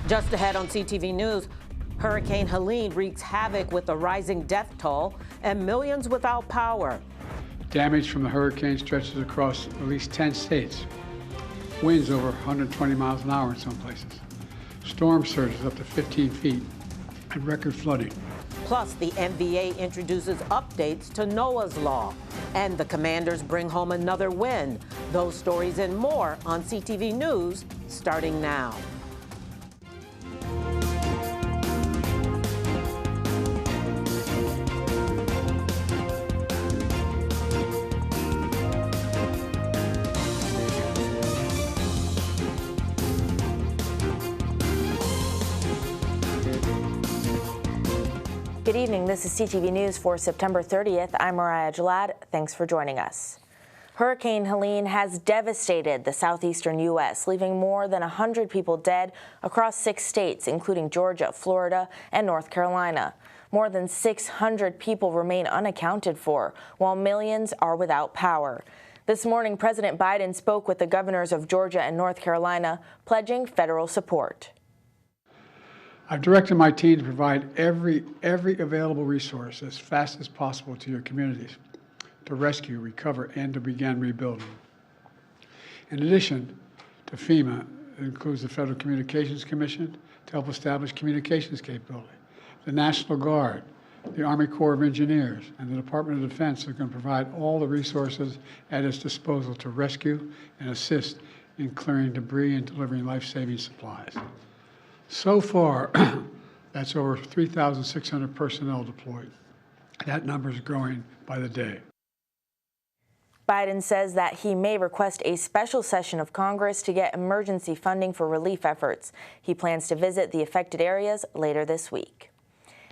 Just ahead on CTV News, Hurricane Helene wreaks havoc with a rising death toll and millions without power. Damage from the hurricane stretches across at least 10 states. Winds over 120 miles an hour in some places. Storm surges up to 15 feet and record flooding. Plus, the NBA introduces updates to Noah's Law. And the Commanders bring home another win. Those stories and more on CTV News starting now. Good evening. This is CTV News for September 30th. I'm Mariah Jalad. Thanks for joining us. Hurricane Helene has devastated the southeastern U.S., leaving more than 100 people dead across 6 states, including Georgia, Florida, and North Carolina. More than 600 people remain unaccounted for, while millions are without power. This morning, President Biden spoke with the governors of Georgia and North Carolina, pledging federal support. I've directed my team to provide every available resource as fast as possible to your communities to rescue, recover, and to begin rebuilding. In addition to FEMA, it includes the Federal Communications Commission to help establish communications capability, the National Guard, the Army Corps of Engineers, and the Department of Defense are going to provide all the resources at its disposal to rescue and assist in clearing debris and delivering life-saving supplies. So far, that's over 3,600 personnel deployed. That number is growing by the day. Biden says that he may request a special session of Congress to get emergency funding for relief efforts. He plans to visit the affected areas later this week.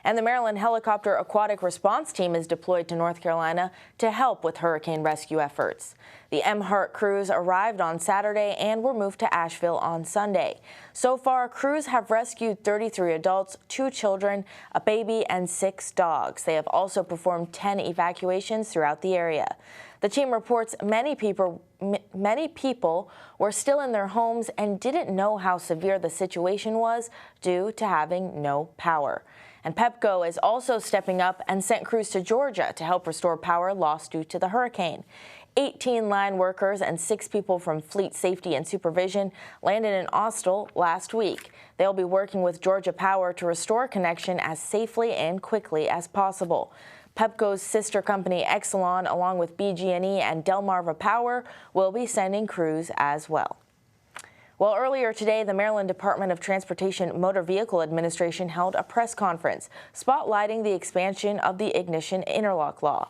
And the Maryland Helicopter Aquatic Response Team is deployed to North Carolina to help with hurricane rescue efforts. The MHART crews arrived on Saturday and were moved to Asheville on Sunday. So far, crews have rescued 33 adults, 2 children, a baby, and 6 dogs. They have also performed 10 evacuations throughout the area. The team reports many people were still in their homes and didn't know how severe the situation was due to having no power. And PEPCO is also stepping up and sent crews to Georgia to help restore power lost due to the hurricane. 18 line workers and 6 people from Fleet Safety and Supervision landed in Austell last week. They'll be working with Georgia Power to restore connection as safely and quickly as possible. PEPCO's sister company Exelon, along with BG&E and Delmarva Power, will be sending crews as well. Well, earlier today, the Maryland Department of Transportation Motor Vehicle Administration held a press conference spotlighting the expansion of the ignition interlock law.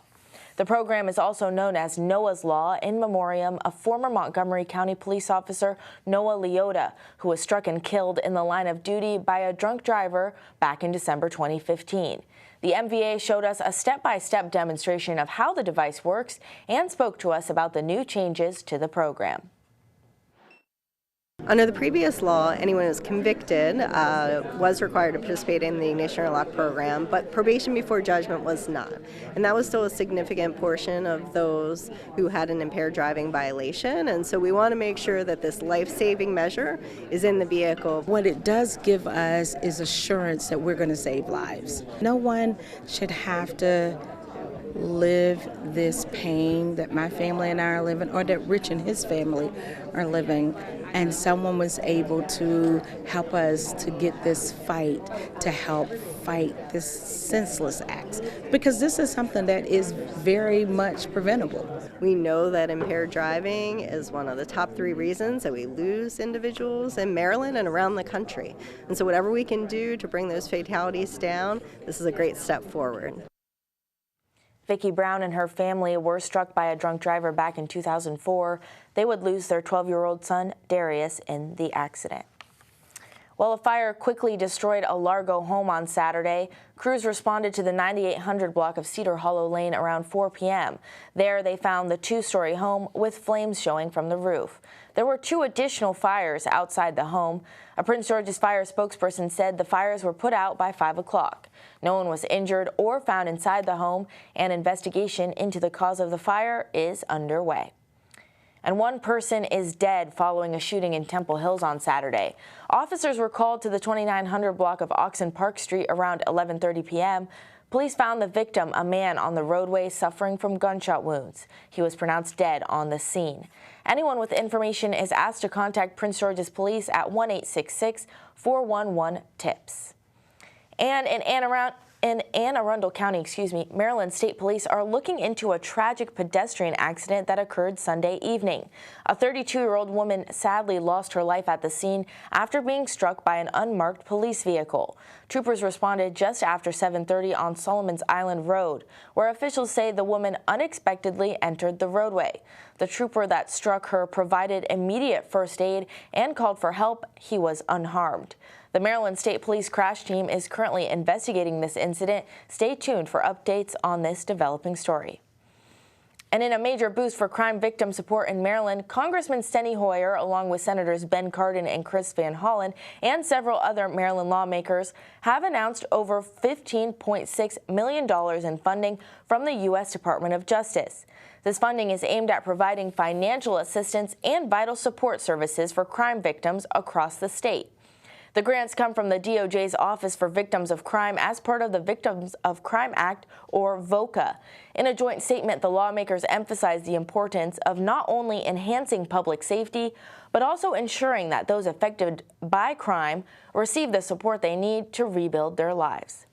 The program is also known as Noah's Law in memoriam of former Montgomery County police officer Noah Leota, who was struck and killed in the line of duty by a drunk driver back in December 2015. The MVA showed us a step-by-step demonstration of how the device works and spoke to us about the new changes to the program. Under the previous law, anyone who was convicted was required to participate in the ignition interlock program, but probation before judgment was not. And that was still a significant portion of those who had an impaired driving violation. And so we want to make sure that this life-saving measure is in the vehicle. What it does give us is assurance that we're going to save lives. No one should have to live this pain that my family and I are living, or that Rich and his family are living, and someone was able to help us to get this fight, to help fight this senseless acts, because this is something that is very much preventable. We know that impaired driving is one of the top 3 reasons that we lose individuals in Maryland and around the country. And so whatever we can do to bring those fatalities down, this is a great step forward. Vicki Brown and her family were struck by a drunk driver back in 2004. They would lose their 12-year-old son, Darius, in the accident. Well, a fire quickly destroyed a Largo home on Saturday. Crews responded to the 9800 block of Cedar Hollow Lane around 4 p.m. There, they found the 2-story home with flames showing from the roof. There were 2 additional fires outside the home. A Prince George's Fire spokesperson said the fires were put out by 5 o'clock. No one was injured or found inside the home, and investigation into the cause of the fire is underway. And one person is dead following a shooting in Temple Hills on Saturday. Officers were called to the 2900 block of Oxon Park Street around 11:30 p.m. Police found the victim, a man on the roadway suffering from gunshot wounds. He was pronounced dead on the scene. Anyone with information is asked to contact Prince George's Police at 1-866-411-TIPS. And in Anne Arundel County, Maryland State Police are looking into a tragic pedestrian accident that occurred Sunday evening. A 32-year-old woman sadly lost her life at the scene after being struck by an unmarked police vehicle. Troopers responded just after 7:30 on Solomon's Island Road, where officials say the woman unexpectedly entered the roadway. The trooper that struck her provided immediate first aid and called for help. He was unharmed. The Maryland State Police crash team is currently investigating this incident. Stay tuned for updates on this developing story. And in a major boost for crime victim support in Maryland, Congressman Steny Hoyer, along with Senators Ben Cardin and Chris Van Hollen, and several other Maryland lawmakers, have announced over $15.6 million in funding from the U.S. Department of Justice. This funding is aimed at providing financial assistance and vital support services for crime victims across the state. The grants come from the DOJ's Office for Victims of Crime as part of the Victims of Crime Act, or VOCA. In a joint statement, the lawmakers emphasized the importance of not only enhancing public safety, but also ensuring that those affected by crime receive the support they need to rebuild their lives.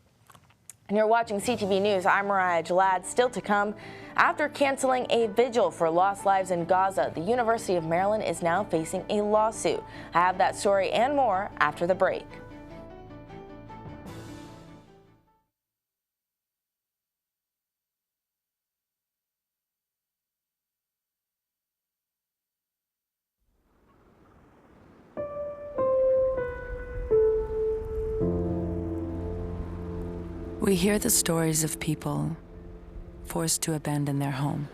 And you're watching CTV News. I'm Mariah Jalad. Still to come, after canceling a vigil for lost lives in Gaza, the University of Maryland is now facing a lawsuit. I have that story and more after the break. We hear the stories of people forced to abandon their home.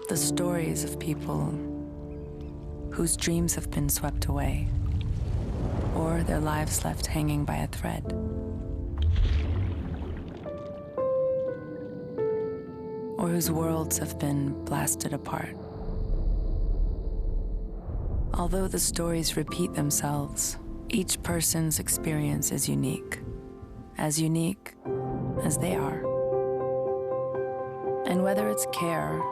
The stories of people whose dreams have been swept away, or their lives left hanging by a thread. Or whose worlds have been blasted apart. Although the stories repeat themselves, each person's experience is unique as they are. And whether it's care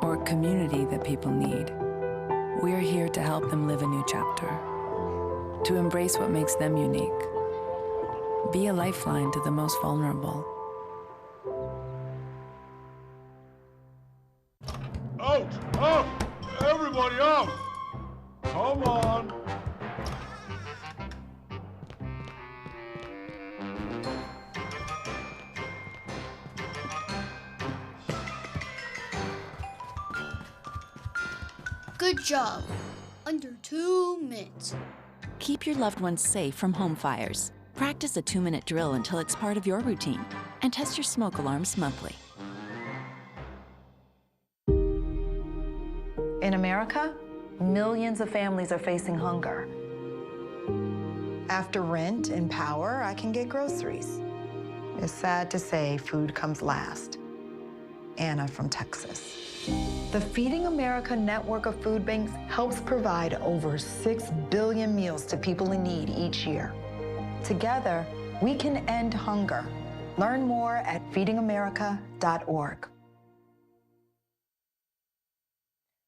or community that people need, we're here to help them live a new chapter, to embrace what makes them unique, be a lifeline to the most vulnerable. Out! Out! Everybody out! Come on! Good job. Under 2 minutes. Keep your loved ones safe from home fires. Practice a 2-minute drill until it's part of your routine. And test your smoke alarms monthly. In America, millions of families are facing hunger. After rent and power, I can get groceries. It's sad to say food comes last. Anna from Texas. The Feeding America network of food banks helps provide over 6 billion meals to people in need each year. Together, we can end hunger. Learn more at feedingamerica.org.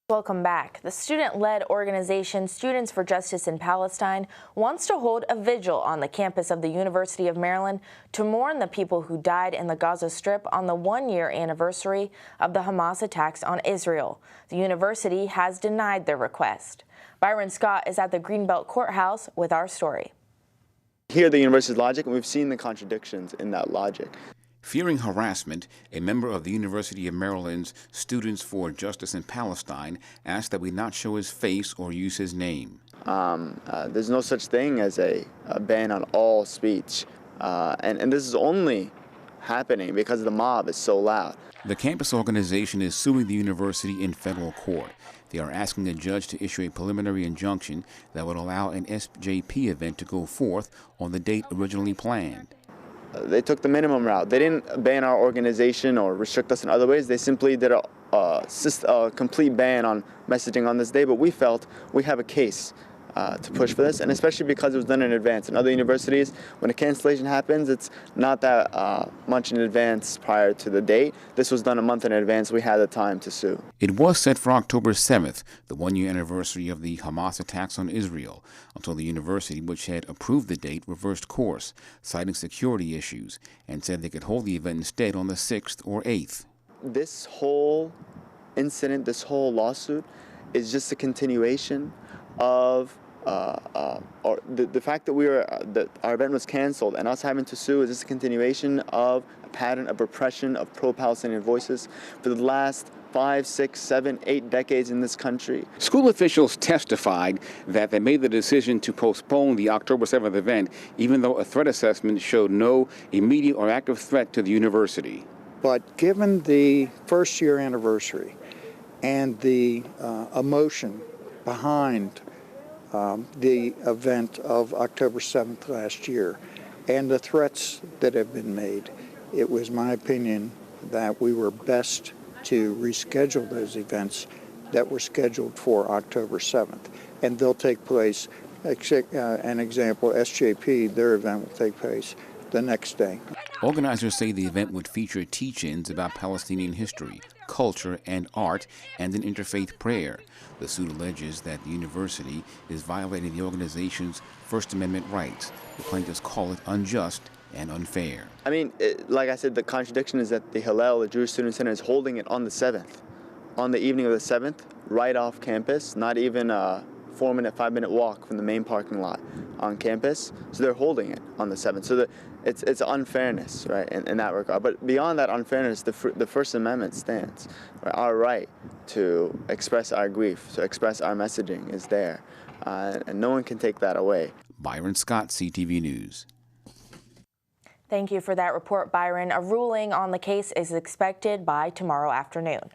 Welcome back. The student-led organization Students for Justice in Palestine wants to hold a vigil on the campus of the University of Maryland to mourn the people who died in the Gaza Strip on the 1-year anniversary of the Hamas attacks on Israel. The university has denied their request. Byron Scott is at the Greenbelt Courthouse with our story. Hear the university's logic, and we've seen the contradictions in that logic. Fearing harassment, a member of the University of Maryland's Students for Justice in Palestine asked that we not show his face or use his name. There's no such thing as a ban on all speech, and this is only happening because the mob is so loud. The campus organization is suing the university in federal court. They are asking a judge to issue a preliminary injunction that would allow an SJP event to go forth on the date originally planned. they took the minimum route. They didn't ban our organization or restrict us in other ways. They simply did a complete ban on messaging on this day, but we felt we have a case to push for this, and especially because it was done in advance. In other universities, when a cancellation happens, it's not that much in advance prior to the date. This was done a month in advance. We had the time to sue. It was set for October 7th, the one-year anniversary of the Hamas attacks on Israel, until the university, which had approved the date, reversed course, citing security issues, and said they could hold the event instead on the 6th or 8th. This whole incident, this whole lawsuit, is just a continuation of the fact that our event was canceled and us having to sue is just a continuation of a pattern of repression of pro-Palestinian voices for the last 5, 6, 7, 8 decades in this country. School officials testified that they made the decision to postpone the October 7th event, even though a threat assessment showed no immediate or active threat to the university. But given the first-year anniversary and the emotion behind the event of October 7th last year and the threats that have been made, it was my opinion that we were best to reschedule those events that were scheduled for October 7th. And they'll take place, an example, SJP, their event will take place the next day. Organizers say the event would feature teach-ins about Palestinian history, culture, and art, and an interfaith prayer. The suit alleges that the university is violating the organization's First Amendment rights. The plaintiffs call it unjust and unfair. I mean, like I said, the contradiction is that the Hillel, the Jewish Student Center, is holding it on the 7th, on the evening of the 7th, right off campus, not even a 4-minute, 5-minute walk from the main parking lot on campus. So they're holding it on the 7th. So it's unfairness, right, in that regard. But beyond that unfairness, the First Amendment stands. Right? Our right to express our grief, to express our messaging is there. And no one can take that away. Byron Scott, CTV News. Thank you for that report, Byron. A ruling on the case is expected by tomorrow afternoon.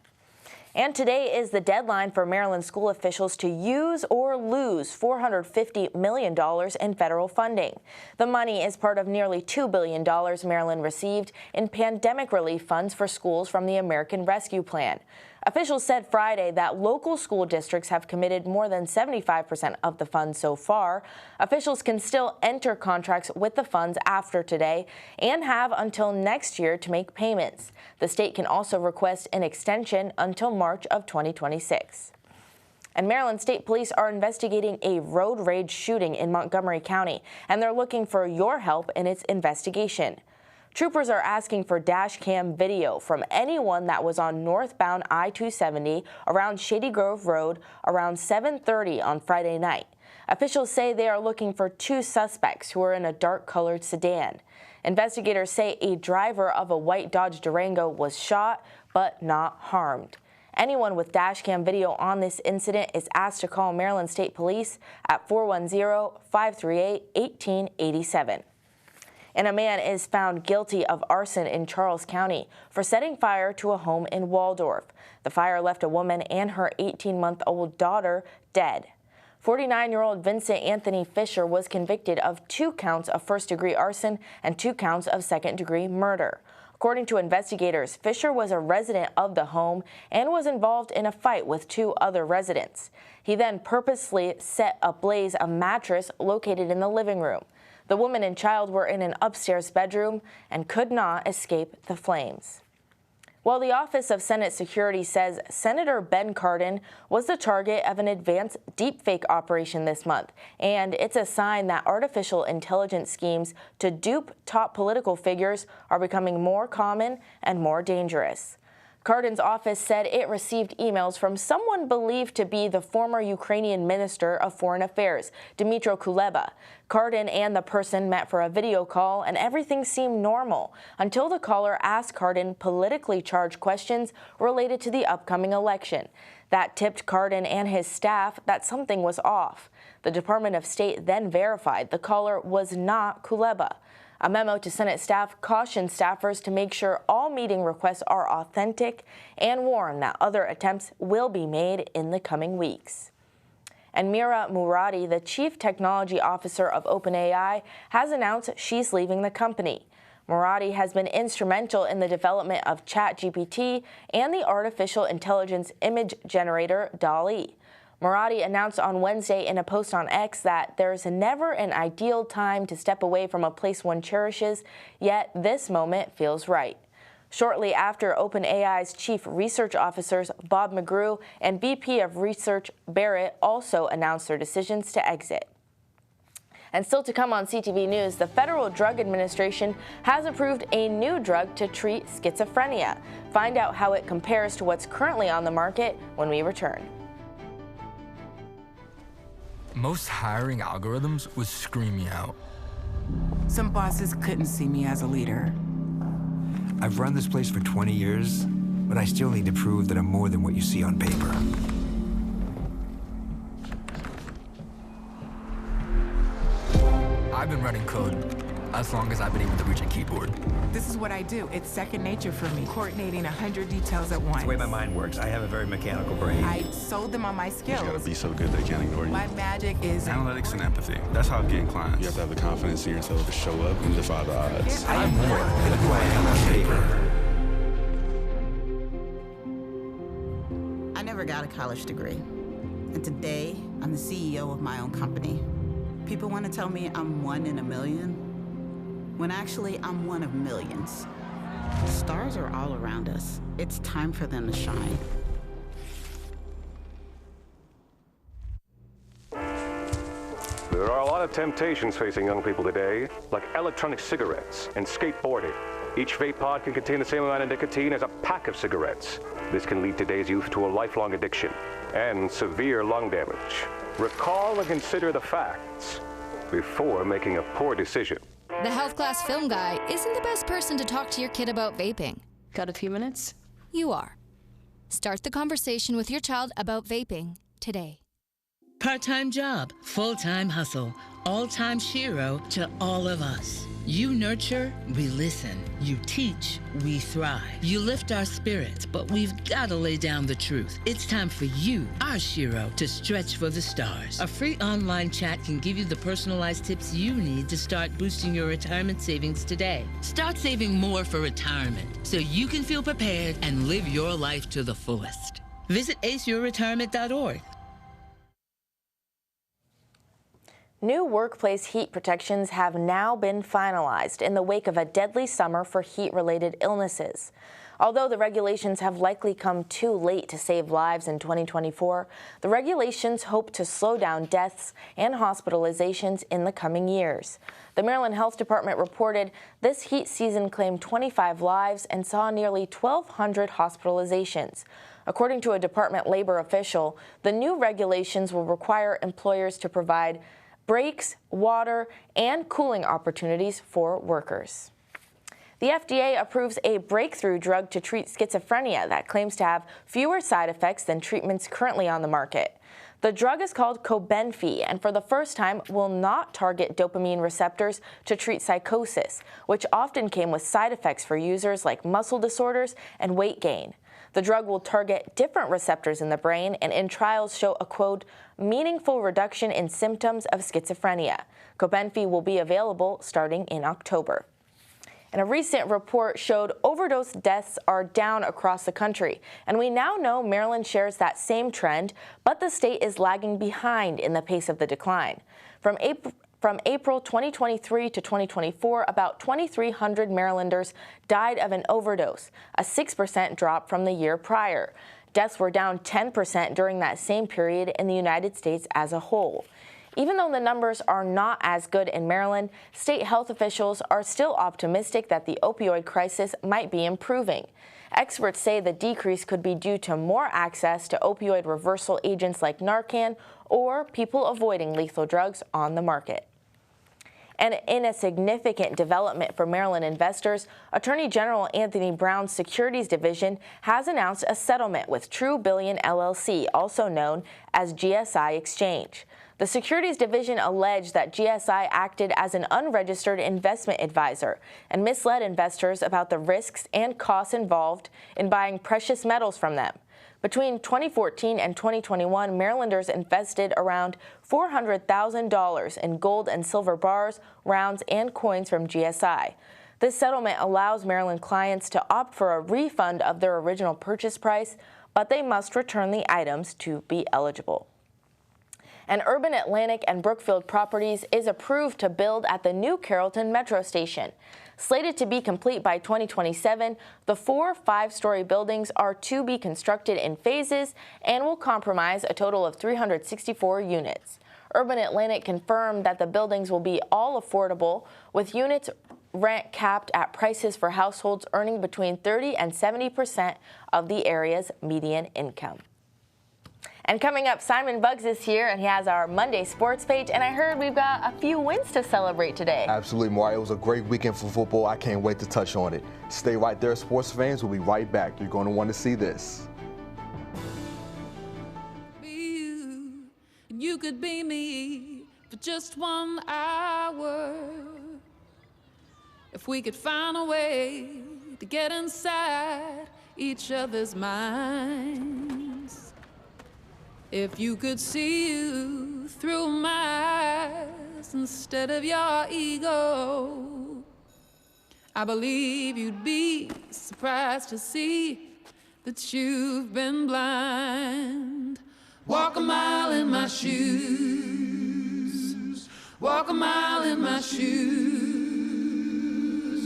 And today is the deadline for Maryland school officials to use or lose $450 million in federal funding. The money is part of nearly $2 billion Maryland received in pandemic relief funds for schools from the American Rescue Plan. Officials said Friday that local school districts have committed more than 75% of the funds so far. Officials can still enter contracts with the funds after today and have until next year to make payments. The state can also request an extension until March of 2026. And Maryland State Police are investigating a road rage shooting in Montgomery County, and they're looking for your help in its investigation. Troopers are asking for dash cam video from anyone that was on northbound I-270 around Shady Grove Road around 7:30 on Friday night. Officials say they are looking for 2 suspects who are in a dark-colored sedan. Investigators say a driver of a white Dodge Durango was shot but not harmed. Anyone with dash cam video on this incident is asked to call Maryland State Police at 410-538-1887. And a man is found guilty of arson in Charles County for setting fire to a home in Waldorf. The fire left a woman and her 18-month-old daughter dead. 49-year-old Vincent Anthony Fisher was convicted of 2 counts of first-degree arson and 2 counts of second-degree murder. According to investigators, Fisher was a resident of the home and was involved in a fight with 2 other residents. He then purposely set ablaze a mattress located in the living room. The woman and child were in an upstairs bedroom and could not escape the flames. Well, the Office of Senate Security says Senator Ben Cardin was the target of an advanced deepfake operation this month, and it's a sign that artificial intelligence schemes to dupe top political figures are becoming more common and more dangerous. Cardin's office said it received emails from someone believed to be the former Ukrainian Minister of Foreign Affairs, Dmytro Kuleba. Cardin and the person met for a video call, and everything seemed normal until the caller asked Cardin politically charged questions related to the upcoming election. That tipped Cardin and his staff that something was off. The Department of State then verified the caller was not Kuleba. A memo to Senate staff cautioned staffers to make sure all meeting requests are authentic and warned that other attempts will be made in the coming weeks. And Mira Murati, the Chief Technology Officer of OpenAI, has announced she's leaving the company. Murati has been instrumental in the development of ChatGPT and the artificial intelligence image generator DALL-E. Murati announced on Wednesday in a post on X that there's never an ideal time to step away from a place one cherishes, yet this moment feels right. Shortly after, OpenAI's chief research officers Bob McGrew and VP of Research Barrett also announced their decisions to exit. And still to come on CTV News, the Federal Drug Administration has approved a new drug to treat schizophrenia. Find out how it compares to what's currently on the market when we return. Most hiring algorithms would scream me out. Some bosses couldn't see me as a leader. I've run this place for 20 years, but I still need to prove that I'm more than what you see on paper. I've been running code as long as I've been able to reach a keyboard. This is what I do. It's second nature for me, coordinating 100 details at once. It's the way my mind works. I have a very mechanical brain. I sold them on my skills. You gotta be so good they can't ignore you. My magic is analytics and empathy. That's how I'm getting clients. You have to have the confidence in yourself to show up and defy the odds. I'm more than who I am on paper. I never got a college degree. And today, I'm the CEO of my own company. People want to tell me I'm one in a million, when actually I'm one of millions. Stars are all around us. It's time for them to shine. There are a lot of temptations facing young people today, like electronic cigarettes and skateboarding. Each vape pod can contain the same amount of nicotine as a pack of cigarettes. This can lead today's youth to a lifelong addiction and severe lung damage. Recall and consider the facts before making a poor decision. The health class film guy isn't the best person to talk to your kid about vaping. Got a few minutes? You are. Start the conversation with your child about vaping today. Part-time job, full-time hustle, all-time Shiro to all of us. You nurture, we listen. You teach, we thrive. You lift our spirits, but we've got to lay down the truth. It's time for you, our Shiro, to stretch for the stars. A free online chat can give you the personalized tips you need to start boosting your retirement savings today. Start saving more for retirement so you can feel prepared and live your life to the fullest. Visit aceyourretirement.org. New workplace heat protections have now been finalized in the wake of a deadly summer for heat-related illnesses. Although the regulations have likely come too late to save lives in 2024, the regulations hope to slow down deaths and hospitalizations in the coming years. The Maryland Health Department reported this heat season claimed 25 lives and saw nearly 1,200 hospitalizations. According to a department labor official, the new regulations will require employers to provide breaks, water, and cooling opportunities for workers. The FDA approves a breakthrough drug to treat schizophrenia that claims to have fewer side effects than treatments currently on the market. The drug is called Cobenfy and for the first time will not target dopamine receptors to treat psychosis, which often came with side effects for users like muscle disorders and weight gain. The drug will target different receptors in the brain and in trials show a, quote, meaningful reduction in symptoms of schizophrenia. Cobenfy will be available starting in October. And a recent report showed overdose deaths are down across the country. And we now know Maryland shares that same trend, but the state is lagging behind in the pace of the decline. From April 2023 to 2024, about 2,300 Marylanders died of an overdose, a 6% drop from the year prior. Deaths were down 10% during that same period in the United States as a whole. Even though the numbers are not as good in Maryland, state health officials are still optimistic that the opioid crisis might be improving. Experts say the decrease could be due to more access to opioid reversal agents like Narcan or people avoiding lethal drugs on the market. And in a significant development for Maryland investors, Attorney General Anthony Brown's Securities Division has announced a settlement with True Billion LLC, also known as GSI Exchange. The Securities Division alleged that GSI acted as an unregistered investment advisor and misled investors about the risks and costs involved in buying precious metals from them. Between 2014 and 2021, Marylanders invested around $400,000 in gold and silver bars, rounds, and coins from GSI. This settlement allows Maryland clients to opt for a refund of their original purchase price, but they must return the items to be eligible. And Urban Atlantic and Brookfield Properties is approved to build at the new Carrollton Metro Station. Slated to be complete by 2027, the 4 5-story buildings are to be constructed in phases and will comprise a total of 364 units. Urban Atlantic confirmed that the buildings will be all affordable, with units rent capped at prices for households earning between 30% and 70% of the area's median income. And coming up, Simon Buggs is here, and he has our Monday sports page, and I heard we've got a few wins to celebrate today. Absolutely, Mario. It was a great weekend for football. I can't wait to touch on it. Stay right there, sports fans. We'll be right back. You're going to want to see this. You could be me for just 1 hour. If we could find a way to get inside each other's minds. If you could see you through my eyes instead of your ego, I believe you'd be surprised to see that you've been blind. Walk a mile in my shoes. Walk a mile in my shoes.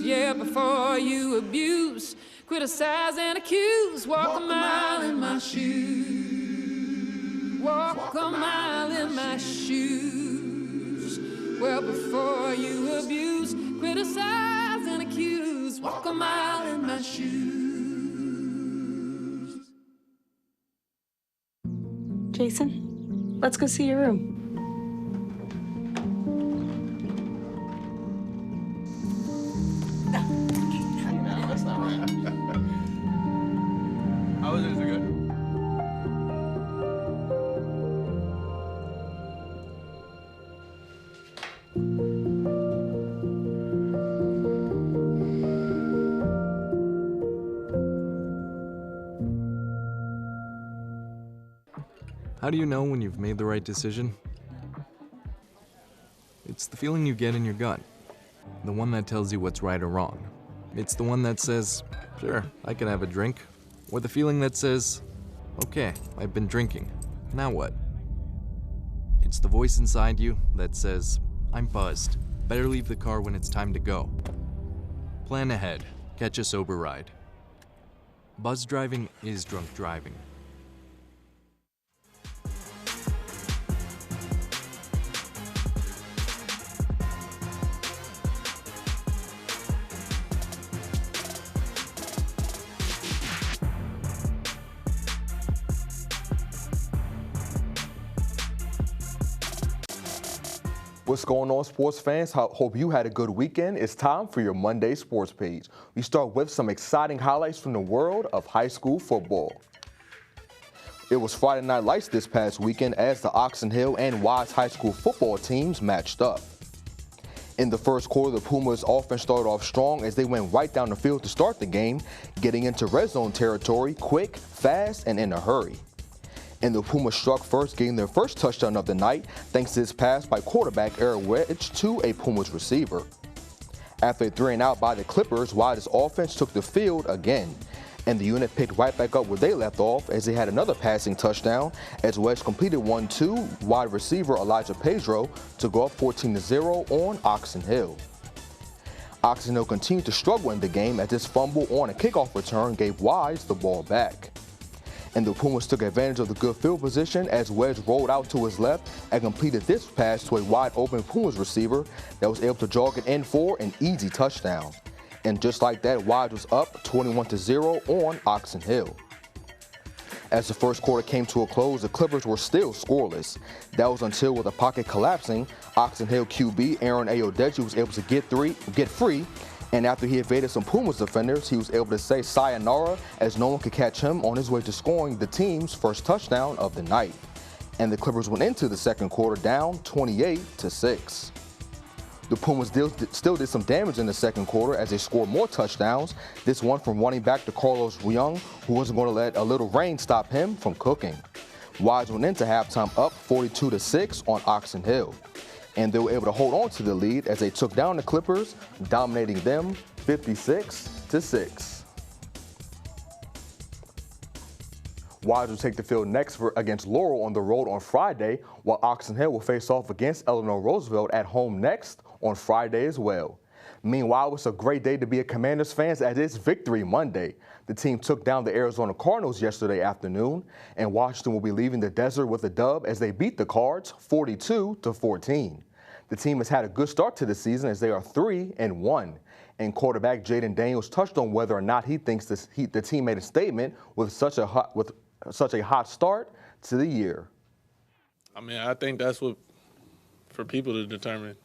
Yeah, before you abuse, criticize and accuse. Walk a mile in my shoes. Walk a mile in my shoes. Well, before you abuse, criticize and accuse. Walk a mile in my shoes. Jason, let's go see your room. No, that's not right. How was it? Is it good? How do you know when you've made the right decision? It's the feeling you get in your gut. The one that tells you what's right or wrong. It's the one that says, sure, I can have a drink. Or the feeling that says, okay, I've been drinking. Now what? It's the voice inside you that says, I'm buzzed. Better leave the car when it's time to go. Plan ahead. Catch a sober ride. Buzz driving is drunk driving. What's going on, sports fans? Hope you had a good weekend. It's time for your Monday sports page. We start with some exciting highlights from the world of high school football. It was Friday Night Lights this past weekend as the Oxon Hill and Wise High School football teams matched up. In the first quarter, the Pumas offense started off strong as they went right down the field to start the game, getting into red zone territory quick, fast, and in a hurry. And the Pumas struck first, getting their first touchdown of the night thanks to this pass by quarterback Eric Wedge to a Pumas receiver. After a 3-and-out by the Clippers, Wise's offense took the field again, and the unit picked right back up where they left off as they had another passing touchdown as Wedge completed one to wide receiver Elijah Pedro to go up 14-0 on Oxon Hill. Oxon Hill continued to struggle in the game as this fumble on a kickoff return gave Wise the ball back. And the Pumas took advantage of the good field position as Wedge rolled out to his left and completed this pass to a wide-open Pumas receiver that was able to jog it in for an easy touchdown. And just like that, Wedge was up 21-0 on Oxon Hill. As the first quarter came to a close, the Clippers were still scoreless. That was until, with the pocket collapsing, Oxon Hill QB Aaron Ayodeji was able to get free. And after he evaded some Pumas defenders, he was able to say sayonara as no one could catch him on his way to scoring the team's first touchdown of the night. And the Clippers went into the second quarter down 28-6. The Pumas still did some damage in the second quarter as they scored more touchdowns, this one from running back to Carlos Young, who wasn't going to let a little rain stop him from cooking. Wise went into halftime up 42-6 on Oxon Hill. And they were able to hold on to the lead as they took down the Clippers, dominating them 56-6. Wise will take the field next against Laurel on the road on Friday, while Oxon Hill will face off against Eleanor Roosevelt at home next on Friday as well. Meanwhile, it's a great day to be a Commanders fan as it's Victory Monday. The team took down the Arizona Cardinals yesterday afternoon, and Washington will be leaving the desert with a dub as they beat the Cards 42-14. The team has had a good start to the season as they are 3-1. And quarterback Jaden Daniels touched on whether or not he thinks the team made a statement with such a hot start to the year. I mean, I think that's what for people to determine.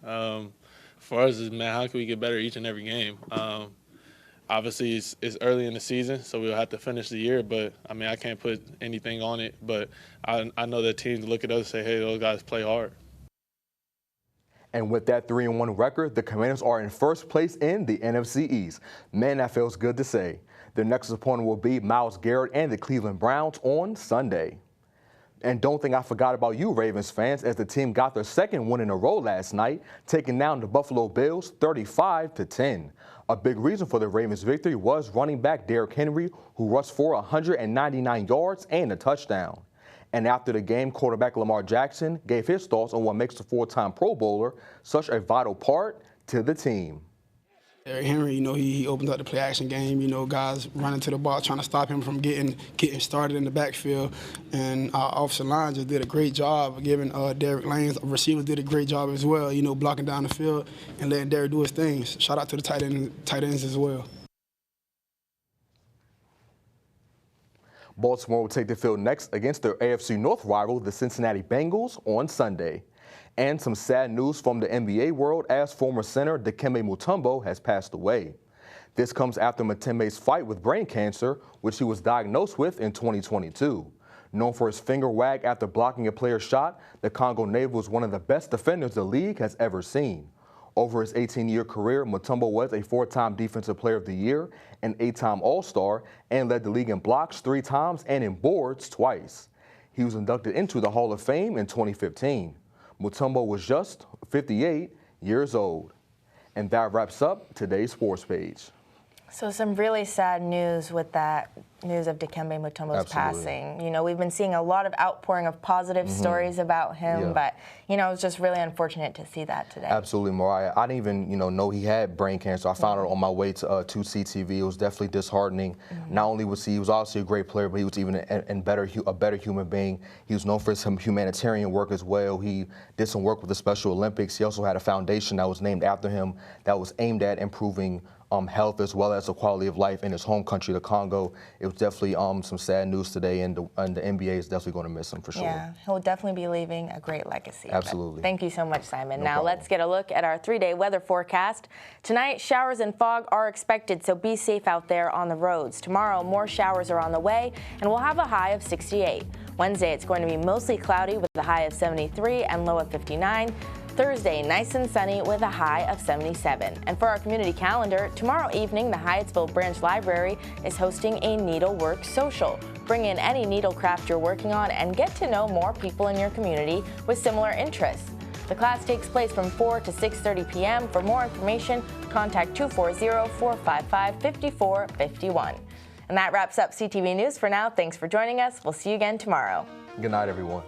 For us, is, man, how can we get better each and every game? Obviously, it's early in the season, so we'll have to finish the year. But, I mean, I can't put anything on it. But I know that teams look at us and say, hey, those guys play hard. And with that 3-1 record, the Commanders are in first place in the NFC East. Man, that feels good to say. Their next opponent will be Myles Garrett and the Cleveland Browns on Sunday. And don't think I forgot about you, Ravens fans, as the team got their second win in a row last night, taking down the Buffalo Bills 35-10. A big reason for the Ravens' victory was running back Derrick Henry, who rushed for 199 yards and a touchdown. And after the game, quarterback Lamar Jackson gave his thoughts on what makes the four-time Pro Bowler such a vital part to the team. Derrick Henry, he opened up the play-action game. Guys running to the ball, trying to stop him from getting started in the backfield. And our offensive line just did a great job of giving Derrick lanes. Receivers did a great job as well, blocking down the field and letting Derrick do his things. Shout out to the tight ends as well. Baltimore will take the field next against their AFC North rival, the Cincinnati Bengals, on Sunday. And some sad news from the NBA world as former center Dikembe Mutombo has passed away. This comes after Mutombo's fight with brain cancer, which he was diagnosed with in 2022. Known for his finger wag after blocking a player's shot, the Congo native was one of the best defenders the league has ever seen. Over his 18-year career, Mutombo was a 4-time Defensive Player of the Year, an 8-time All-Star, and led the league in blocks 3 times and in boards twice. He was inducted into the Hall of Fame in 2015. Mutombo was just 58 years old. And that wraps up today's sports page. So some really sad news with that news of Dikembe Mutombo's passing. We've been seeing a lot of outpouring of positive stories about him, but, it's just really unfortunate to see that today. Absolutely, Mariah. I didn't even, know he had brain cancer. I found it on my way to CTV. It was definitely disheartening. Not only was he was obviously a great player, but he was even a better human being. He was known for some humanitarian work as well. He did some work with the Special Olympics. He also had a foundation that was named after him that was aimed at improving health as well as the quality of life in his home country, the Congo. It was definitely some sad news today, and the NBA is definitely going to miss him for sure. Yeah, he'll definitely be leaving a great legacy. Absolutely. Thank you so much, Simon. No now problem. Let's get a look at our 3-day weather forecast. Tonight, showers and fog are expected, so be safe out there on the roads. Tomorrow, more showers are on the way, and we'll have a high of 68. Wednesday, it's going to be mostly cloudy with a high of 73 and low of 59. Thursday, nice and sunny with a high of 77. And for our community calendar, tomorrow evening, the Hyattsville Branch Library is hosting a needlework social. Bring in any needlecraft you're working on and get to know more people in your community with similar interests. The class takes place from 4 to 6:30 p.m. For more information, contact 240-455-5451. And that wraps up CTV News for now. Thanks for joining us. We'll see you again tomorrow. Good night, everyone.